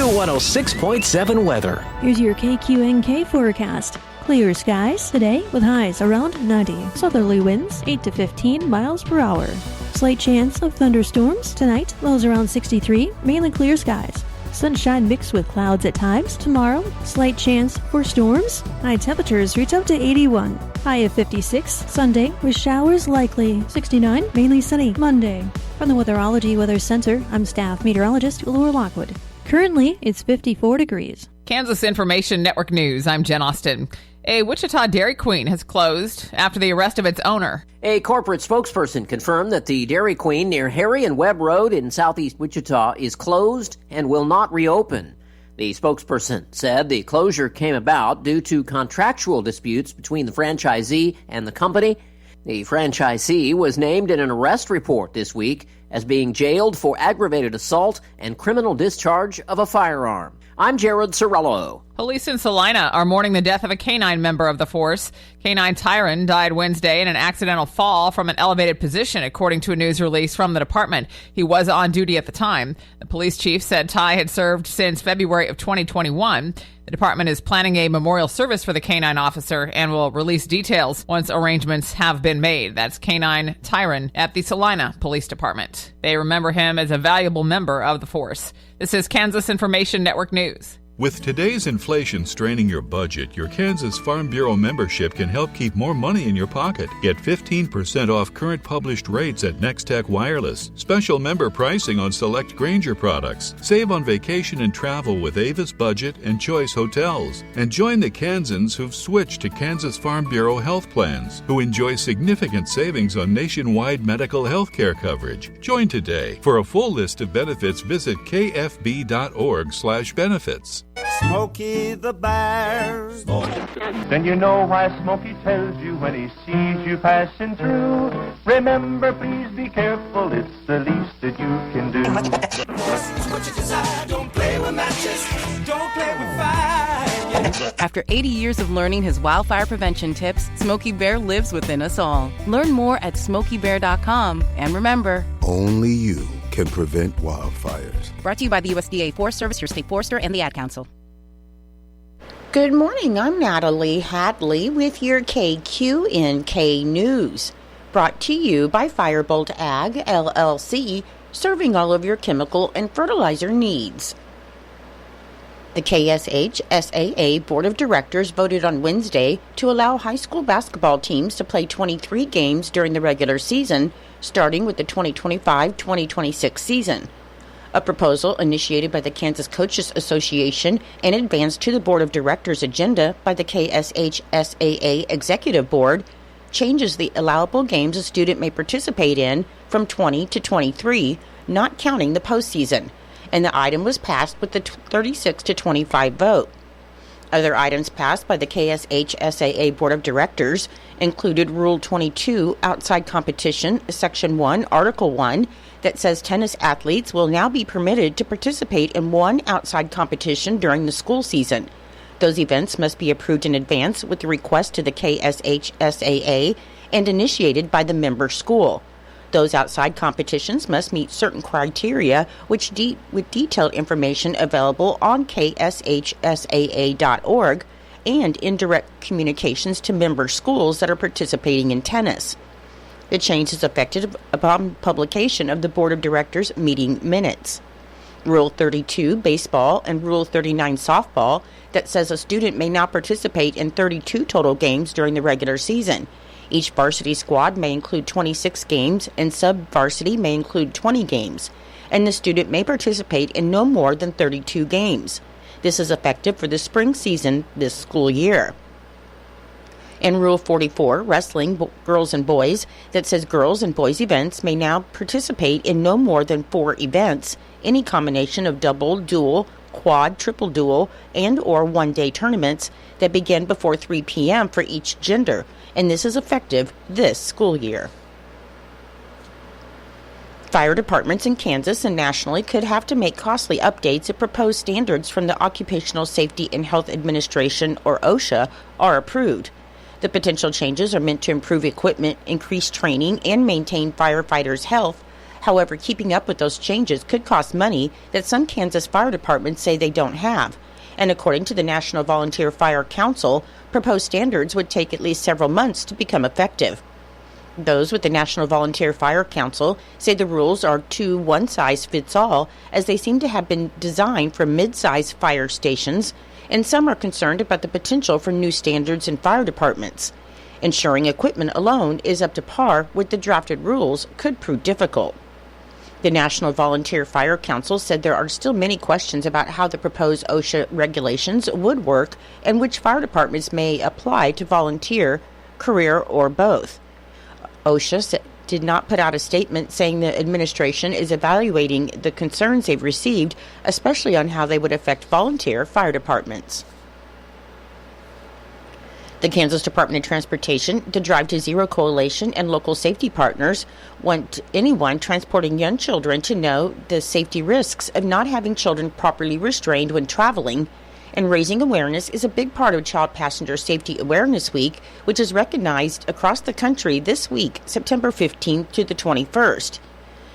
your 106.7 weather. Here's your KQNK forecast. Clear skies today with highs around 90. Southerly winds 8 to 15 miles per hour. Slight chance of thunderstorms tonight. Lows around 63. Mainly clear skies. Sunshine mixed with clouds at times. Tomorrow, slight chance for storms. High temperatures reach up to 81. High of 56. Sunday with showers likely. 69. Mainly sunny. Monday. From the Weatherology Weather Center, I'm staff meteorologist Laura Lockwood. Currently, it's 54 degrees. Kansas Information Network News, I'm Jen Austin. A Wichita Dairy Queen has closed after the arrest of its owner. A corporate spokesperson confirmed that the Dairy Queen near Harry and Webb Road in southeast Wichita is closed and will not reopen. The spokesperson said the closure came about due to contractual disputes between the franchisee and the company. The franchisee was named in an arrest report this week as being jailed for aggravated assault and criminal discharge of a firearm. I'm Jared Sorello. Police in Salina are mourning the death of a canine member of the force. Canine Tyron died Wednesday in an accidental fall from an elevated position, according to a news release from the department. He was on duty at the time. The police chief said Ty had served since February of 2021. The department is planning a memorial service for the canine officer and will release details once arrangements have been made. That's Canine Tyron at the Salina Police Department. They remember him as a valuable member of the force. This is Kansas Information Network News. With today's inflation straining your budget, your Kansas Farm Bureau membership can help keep more money in your pocket. Get 15% off current published rates at Nextech Wireless. Special member pricing on select Grainger products. Save on vacation and travel with Avis Budget and Choice Hotels. And join the Kansans who've switched to Kansas Farm Bureau health plans, who enjoy significant savings on nationwide medical health care coverage. Join today. For a full list of benefits, visit kfb.org/benefits. Smokey the Bear. Then you know why Smokey tells you when he sees you passing through. Remember, please be careful, it's the least that you can do. What you desire, don't play with matches, don't play with fire. After 80 years of learning his wildfire prevention tips, Smokey Bear lives within us all. Learn more at SmokeyBear.com. And remember, only you can prevent wildfires. Brought to you by the USDA Forest Service, your state forester, and the Ad Council. Good morning. I'm Natalie Hadley with your KQNK News. Brought to you by Firebolt Ag, LLC, serving all of your chemical and fertilizer needs. The KSH SAA Board of Directors voted on Wednesday to allow high school basketball teams to play 23 games during the regular season, starting with the 2025-2026 season. A proposal initiated by the Kansas Coaches Association and advanced to the Board of Directors agenda by the KSH SAA Executive Board changes the allowable games a student may participate in from 20 to 23, not counting the postseason, and the item was passed with the 36 to 25 vote. Other items passed by the KSH SAA Board of Directors included Rule 22, Outside Competition, Section 1, Article 1, that says tennis athletes will now be permitted to participate in one outside competition during the school season. Those events must be approved in advance with the request to the KSH SAA and initiated by the member school. Those outside competitions must meet certain criteria, with detailed information available on kshsaa.org and indirect communications to member schools that are participating in tennis. The change is effective upon publication of the Board of Directors meeting minutes. Rule 32, baseball, and Rule 39, softball, that says a student may now participate in 32 total games during the regular season. Each varsity squad may include 26 games, and sub-varsity may include 20 games, and the student may participate in no more than 32 games. This is effective for the spring season this school year. In Rule 44, wrestling, girls and boys, that says girls and boys events may now participate in no more than 4 events, any combination of double, dual, quad, triple dual, and or one-day tournaments that begin before 3 p.m. for each gender, and this is effective this school year. Fire departments in Kansas and nationally could have to make costly updates if proposed standards from the Occupational Safety and Health Administration, or OSHA, are approved. The potential changes are meant to improve equipment, increase training, and maintain firefighters' health. However, keeping up with those changes could cost money that some Kansas fire departments say they don't have. And according to the National Volunteer Fire Council, proposed standards would take at least several months to become effective. Those with the National Volunteer Fire Council say the rules are too one-size-fits-all, as they seem to have been designed for mid-size fire stations, and some are concerned about the potential for new standards in fire departments. Ensuring equipment alone is up to par with the drafted rules could prove difficult. The National Volunteer Fire Council said there are still many questions about how the proposed OSHA regulations would work and which fire departments may apply to volunteer, career, or both. OSHA did not put out a statement saying the administration is evaluating the concerns they've received, especially on how they would affect volunteer fire departments. The Kansas Department of Transportation, the Drive to Zero Coalition, and local safety partners want anyone transporting young children to know the safety risks of not having children properly restrained when traveling, and raising awareness is a big part of Child Passenger Safety Awareness Week, which is recognized across the country this week, September 15th to the 21st.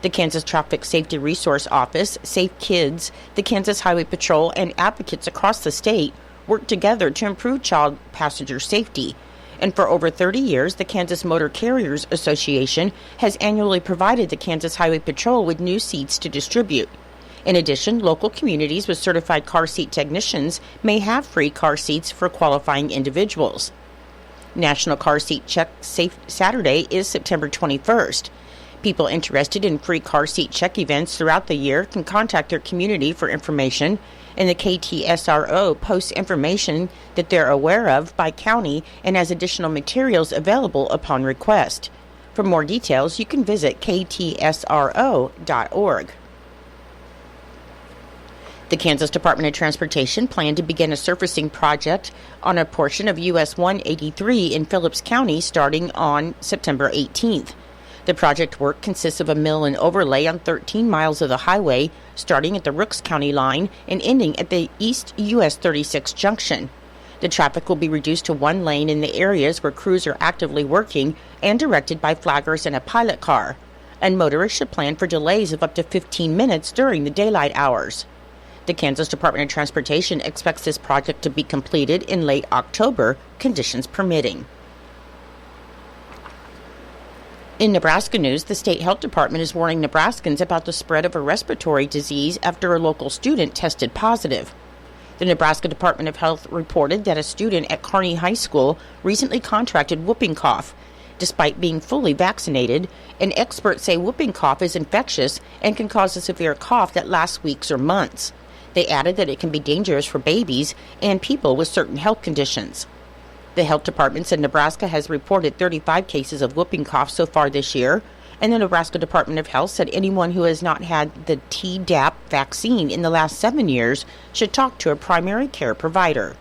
The Kansas Traffic Safety Resource Office, Safe Kids, the Kansas Highway Patrol, and advocates across the state work together to improve child passenger safety. And for over 30 years, the Kansas Motor Carriers Association has annually provided the Kansas Highway Patrol with new seats to distribute. In addition, local communities with certified car seat technicians may have free car seats for qualifying individuals. National Car Seat Check Safe Saturday is September 21st. People interested in free car seat check events throughout the year can contact their community for information, and the KTSRO posts information that they're aware of by county and has additional materials available upon request. For more details, you can visit ktsro.org. The Kansas Department of Transportation planned to begin a surfacing project on a portion of US 183 in Phillips County starting on September 18th. The project work consists of a mill and overlay on 13 miles of the highway, starting at the Rooks County line and ending at the East US 36 junction. The traffic will be reduced to one lane in the areas where crews are actively working and directed by flaggers and a pilot car, and motorists should plan for delays of up to 15 minutes during the daylight hours. The Kansas Department of Transportation expects this project to be completed in late October, conditions permitting. In Nebraska news, the state health department is warning Nebraskans about the spread of a respiratory disease after a local student tested positive. The Nebraska Department of Health reported that a student at Kearney High School recently contracted whooping cough. Despite being fully vaccinated, and experts say whooping cough is infectious and can cause a severe cough that lasts weeks or months. They added that it can be dangerous for babies and people with certain health conditions. The health department said Nebraska has reported 35 cases of whooping cough so far this year, and the Nebraska Department of Health said anyone who has not had the Tdap vaccine in the last 7 years should talk to a primary care provider.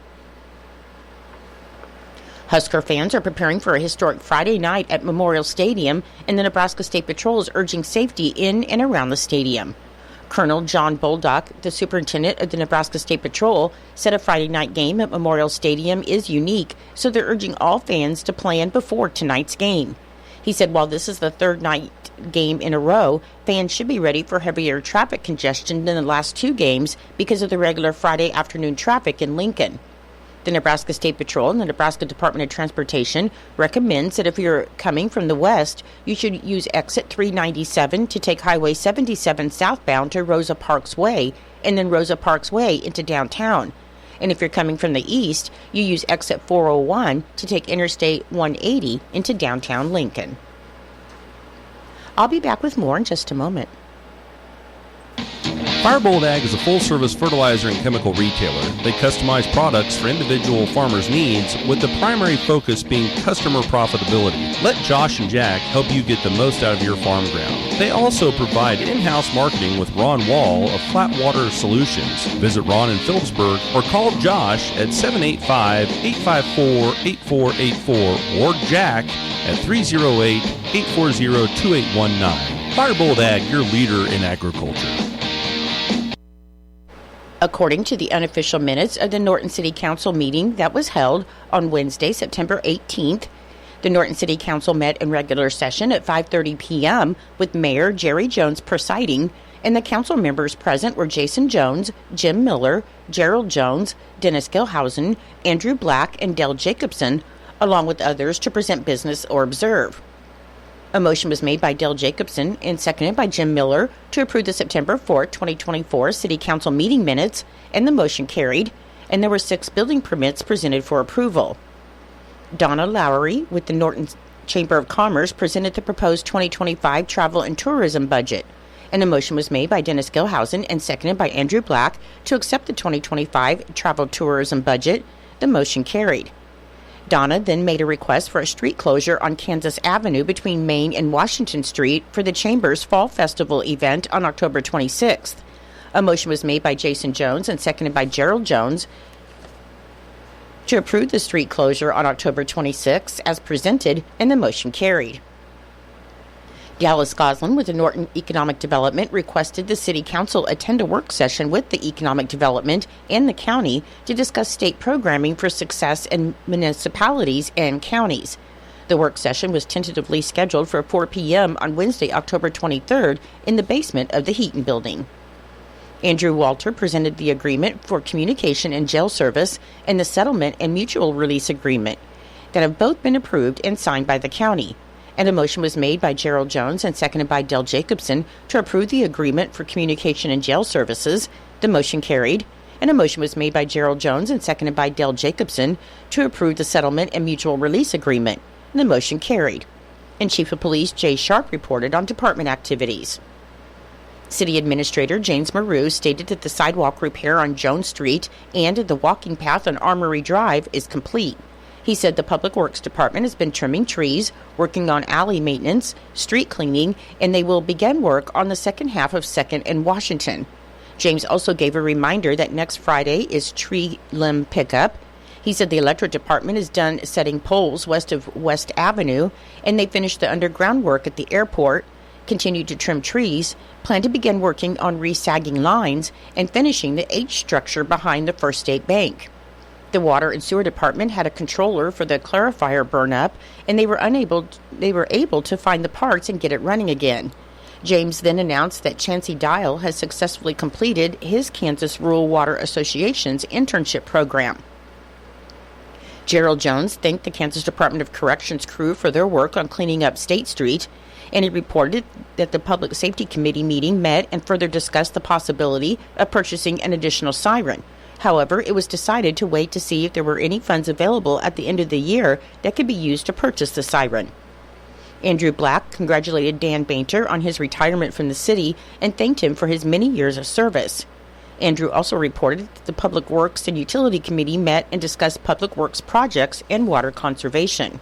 Husker fans are preparing for a historic Friday night at Memorial Stadium, and the Nebraska State Patrol is urging safety in and around the stadium. Colonel John Bolduc, the superintendent of the Nebraska State Patrol, said a Friday night game at Memorial Stadium is unique, so they're urging all fans to plan before tonight's game. He said while this is the third night game in a row, fans should be ready for heavier traffic congestion than the last two games because of the regular Friday afternoon traffic in Lincoln. The Nebraska State Patrol and the Nebraska Department of Transportation recommends that if you're coming from the west, you should use exit 397 to take Highway 77 southbound to Rosa Parks Way and then Rosa Parks Way into downtown. And if you're coming from the east, you use exit 401 to take Interstate 180 into downtown Lincoln. I'll be back with more in just a moment. Firebolt Ag is a full-service fertilizer and chemical retailer. They customize products for individual farmers' needs, with the primary focus being customer profitability. Let Josh and Jack help you get the most out of your farm ground. They also provide in-house marketing with Ron Wall of Flatwater Solutions. Visit Ron in Phillipsburg or call Josh at 785-854-8484 or Jack at 308-840-2819. Firebolt Ag, your leader in agriculture. According to the unofficial minutes of the Norton City Council meeting that was held on Wednesday, September 18th, The Norton City Council met in regular session at 5:30 p.m. with Mayor Jerry Jones presiding, and the council members present were Jason Jones, Jim Miller, Gerald Jones, Dennis Gilhausen, Andrew Black, and Dale Jacobson, along with others to present business or observe. A motion was made by Dale Jacobson and seconded by Jim Miller to approve the September 4, 2024 City Council meeting minutes, and the motion carried, and there were 6 building permits presented for approval. Donna Lowry with the Norton Chamber of Commerce presented the proposed 2025 travel and tourism budget, and a motion was made by Dennis Gilhausen and seconded by Andrew Black to accept the 2025 travel tourism budget. The motion carried. Donna then made a request for a street closure on Kansas Avenue between Main and Washington Street for the Chamber's Fall Festival event on October 26th. A motion was made by Jason Jones and seconded by Gerald Jones to approve the street closure on October 26th as presented, and the motion carried. Dallas Goslin with the Norton Economic Development requested the City Council attend a work session with the Economic Development and the county to discuss state programming for success in municipalities and counties. The work session was tentatively scheduled for 4 p.m. on Wednesday, October 23rd in the basement of the Heaton Building. Andrew Walter presented the agreement for communication and jail service and the settlement and mutual release agreement that have both been approved and signed by the county. And a motion was made by Gerald Jones and seconded by Dale Jacobson to approve the agreement for communication and jail services. The motion carried. And a motion was made by Gerald Jones and seconded by Dale Jacobson to approve the settlement and mutual release agreement. And the motion carried. And Chief of Police Jay Sharp reported on department activities. City Administrator James Maru stated that the sidewalk repair on Jones Street and the walking path on Armory Drive is complete. He said the Public Works Department has been trimming trees, working on alley maintenance, street cleaning, and they will begin work on the second half of 2nd and Washington. James also gave a reminder that next Friday is tree limb pickup. He said the electric department is done setting poles west of West Avenue, and they finished the underground work at the airport, continued to trim trees, plan to begin working on resagging lines, and finishing the H structure behind the First State Bank. The Water and Sewer Department had a controller for the clarifier burn-up, and they were able to find the parts and get it running again. James then announced that Chancey Dial has successfully completed his Kansas Rural Water Association's internship program. Gerald Jones thanked the Kansas Department of Corrections crew for their work on cleaning up State Street, and he reported that the Public Safety Committee meeting met and further discussed the possibility of purchasing an additional siren. However, it was decided to wait to see if there were any funds available at the end of the year that could be used to purchase the siren. Andrew Black congratulated Dan Bainter on his retirement from the city and thanked him for his many years of service. Andrew also reported that the Public Works and Utility Committee met and discussed public works projects and water conservation.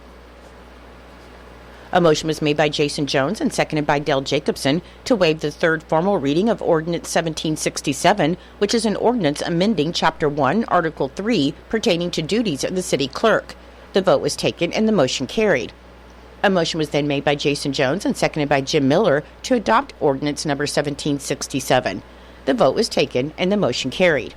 A motion was made by Jason Jones and seconded by Dale Jacobson to waive the third formal reading of Ordinance 1767, which is an ordinance amending Chapter 1, Article 3, pertaining to duties of the city clerk. The vote was taken and the motion carried. A motion was then made by Jason Jones and seconded by Jim Miller to adopt Ordinance number 1767. The vote was taken and the motion carried.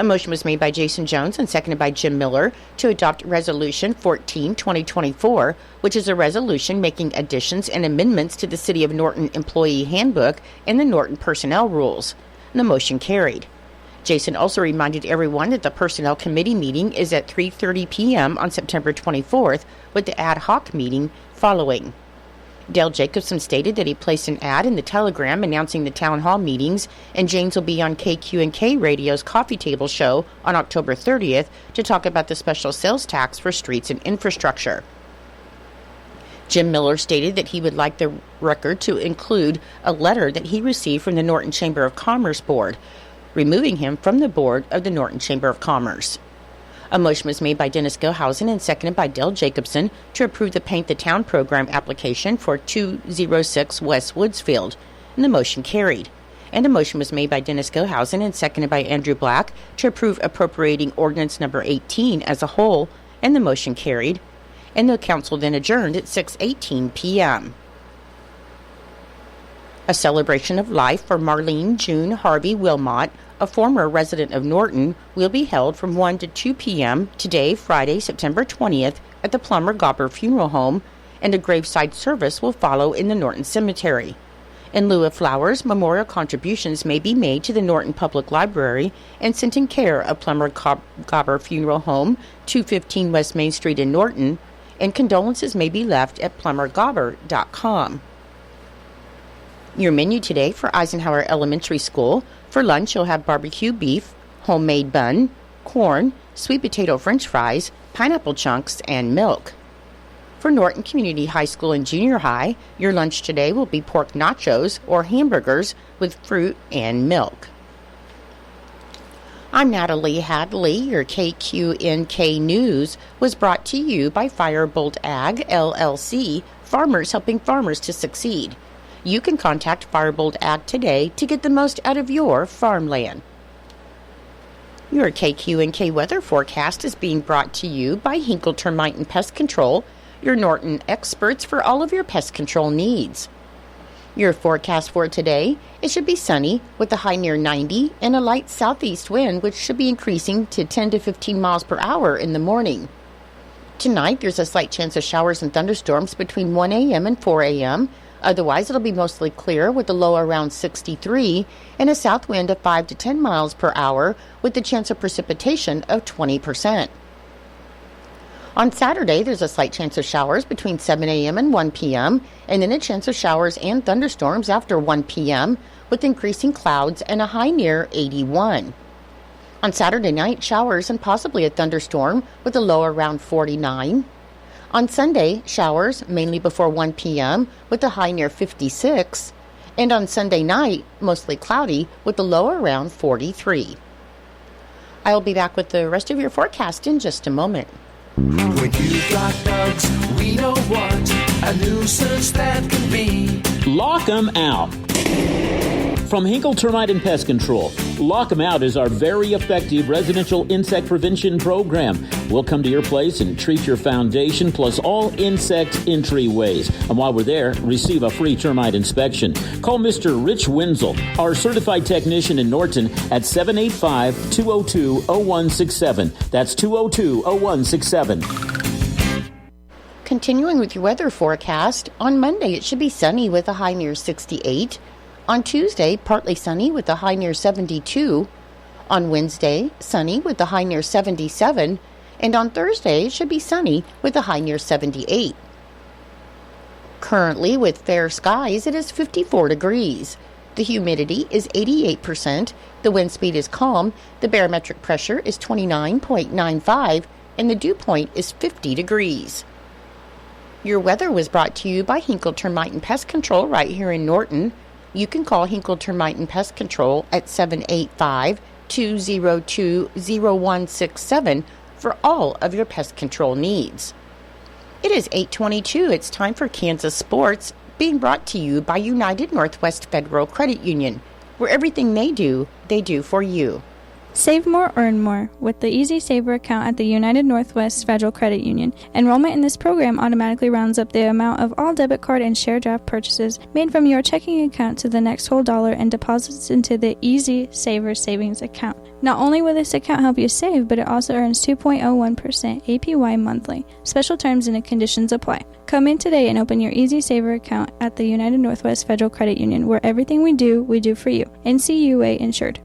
A motion was made by Jason Jones and seconded by Jim Miller to adopt Resolution 14-2024, which is a resolution making additions and amendments to the City of Norton Employee Handbook and the Norton Personnel Rules. The motion carried. Jason also reminded everyone that the Personnel Committee meeting is at 3:30 p.m. on September 24th, with the ad hoc meeting following. Dale Jacobson stated that he placed an ad in the Telegram announcing the town hall meetings, and James will be on KQ&K Radio's Coffee Table Show on October 30th to talk about the special sales tax for streets and infrastructure. Jim Miller stated that he would like the record to include a letter that he received from the Norton Chamber of Commerce Board, removing him from the board of the Norton Chamber of Commerce. A motion was made by Dennis Gilhausen and seconded by Dale Jacobson to approve the Paint the Town program application for 206 West Woodsfield, and the motion carried. And a motion was made by Dennis Gilhausen and seconded by Andrew Black to approve appropriating Ordinance number 18 as a whole, and the motion carried. And the council then adjourned at 6:18 p.m. A celebration of life for Marlene June Harvey Wilmot, a former resident of Norton, will be held from 1 to 2 p.m. today, Friday, September 20th, at the Plummer Gobber Funeral Home, and a graveside service will follow in the Norton Cemetery. In lieu of flowers, memorial contributions may be made to the Norton Public Library and sent in care of Plummer Gobber Funeral Home, 215 West Main Street in Norton, and condolences may be left at plummergobber.com. Your menu today for Eisenhower Elementary School. For lunch, you'll have barbecue beef, homemade bun, corn, sweet potato french fries, pineapple chunks, and milk. For Norton Community High School and Junior High, your lunch today will be pork nachos or hamburgers with fruit and milk. I'm Natalie Hadley. Your KQNK News was brought to you by Firebolt Ag, LLC, farmers helping farmers to succeed. You can contact Firebolt Ag today to get the most out of your farmland. Your KQNK weather forecast is being brought to you by Hinkle Termite and Pest Control, your Norton experts for all of your pest control needs. Your forecast for today, it should be sunny with a high near 90 and a light southeast wind, which should be increasing to 10 to 15 miles per hour in the morning. Tonight, there's a slight chance of showers and thunderstorms between 1 a.m. and 4 a.m., Otherwise, it'll be mostly clear with a low around 63 and a south wind of 5 to 10 miles per hour with the chance of precipitation of 20%. On Saturday, there's a slight chance of showers between 7 a.m. and 1 p.m., and then a chance of showers and thunderstorms after 1 p.m., with increasing clouds and a high near 81. On Saturday night, showers and possibly a thunderstorm with a low around 49. On Sunday, showers, mainly before 1 p.m., with a high near 56. And on Sunday night, mostly cloudy, with a low around 43. I'll be back with the rest of your forecast in just a moment. When you've got bugs, we know what a nuisance that can be. Lock 'em out. From Hinkle Termite and Pest Control, Lock 'em Out is our very effective residential insect prevention program. We'll come to your place and treat your foundation plus all insect entryways. And while we're there, receive a free termite inspection. Call Mr. Rich Wenzel, our certified technician in Norton, at 785-202-0167. That's 202-0167. Continuing with your weather forecast, on Monday it should be sunny with a high near 68. On Tuesday, partly sunny with a high near 72. On Wednesday, sunny with a high near 77. And on Thursday, it should be sunny with a high near 78. Currently, with fair skies, it is 54 degrees. The humidity is 88%. The wind speed is calm. The barometric pressure is 29.95. And the dew point is 50 degrees. Your weather was brought to you by Hinkle Termite and Pest Control right here in Norton. You can call Hinkle Termite and Pest Control at 785-202-0167 for all of your pest control needs. It is 8:22. It's time for Kansas Sports, being brought to you by United Northwest Federal Credit Union, where everything they do for you. Save more, earn more with the Easy Saver account at the United Northwest Federal Credit Union. Enrollment in this program automatically rounds up the amount of all debit card and share draft purchases made from your checking account to the next whole dollar and deposits into the Easy Saver savings account. Not only will this account help you save, but it also earns 2.01% APY monthly. Special terms and conditions apply. Come in today and open your Easy Saver account at the United Northwest Federal Credit Union, where everything we do for you. NCUA insured.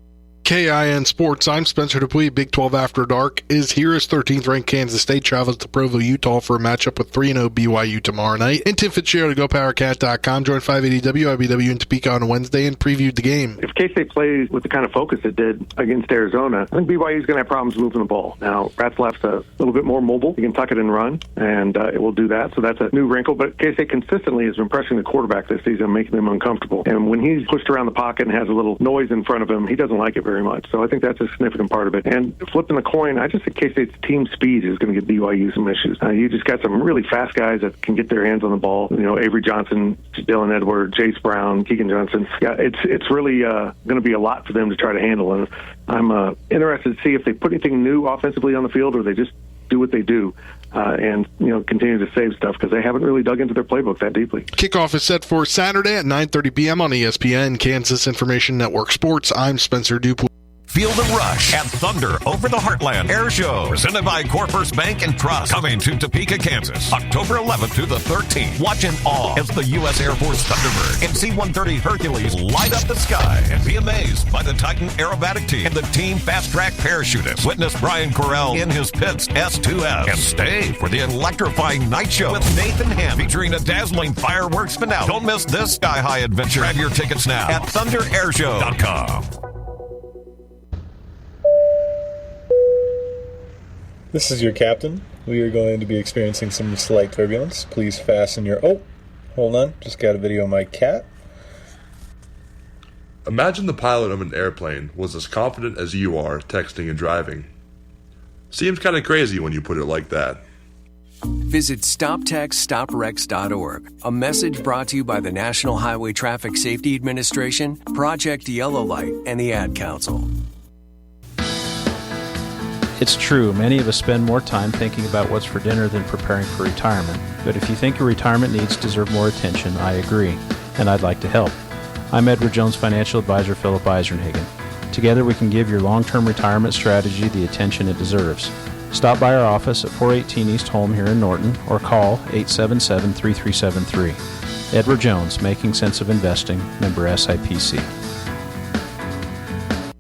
KIN Sports, I'm Spencer Dupuis. Big 12 After Dark is here as 13th ranked Kansas State travels to Provo, Utah for a matchup with 3-0 BYU tomorrow night. And Tim Fitzgerald of GoPowerCat.com joined 580 WIBW in Topeka on Wednesday and previewed the game. If K-State plays with the kind of focus it did against Arizona, I think BYU is going to have problems moving the ball. Now, Ratzlaff's a little bit more mobile. He can tuck it and run, and it will do that. So that's a new wrinkle. But K-State consistently is impressing the quarterback this season, making them uncomfortable. And when he's pushed around the pocket and has a little noise in front of him, he doesn't like it very much. So I think that's a significant part of it. And flipping the coin, I just think K-State's team speed is going to give BYU some issues. You just got some really fast guys that can get their hands on the ball. You know, Avery Johnson, Dylan Edwards, Jace Brown, Keegan Johnson. Yeah, it's really going to be a lot for them to try to handle. And I'm interested to see if they put anything new offensively on the field, or they just do what they do and continue to save stuff because they haven't really dug into their playbook that deeply. Kickoff is set for Saturday at 9:30 p.m. on ESPN, Kansas Information Network Sports. I'm Spencer Dupuis. Feel the rush at Thunder Over the Heartland Air Show, presented by Corpus Bank and Trust, coming to Topeka, Kansas, October 11th to the 13th. Watch in awe as the U.S. Air Force Thunderbird and C-130 Hercules light up the sky, and be amazed by the Titan aerobatic team and the team fast-track parachutists. Witness Brian Correll in his Pitts S2S, and stay for the electrifying night show with Nathan Ham, featuring a dazzling fireworks finale. Don't miss this sky-high adventure. Grab your tickets now at thunderairshow.com. This is your captain. We are going to be experiencing some slight turbulence. Please fasten your... Oh, hold on. Just got a video of my cat. Imagine the pilot of an airplane was as confident as you are texting and driving. Seems kind of crazy when you put it like that. Visit StopTextStopWrecks.org. A message brought to you by the National Highway Traffic Safety Administration, Project Yellow Light, and the Ad Council. It's true, many of us spend more time thinking about what's for dinner than preparing for retirement. But if you think your retirement needs deserve more attention, I agree, and I'd like to help. I'm Edward Jones Financial Advisor Philip Eisenhagen. Together we can give your long-term retirement strategy the attention it deserves. Stop by our office at 418 East Holm here in Norton, or call 877-3373. Edward Jones, Making Sense of Investing, member SIPC.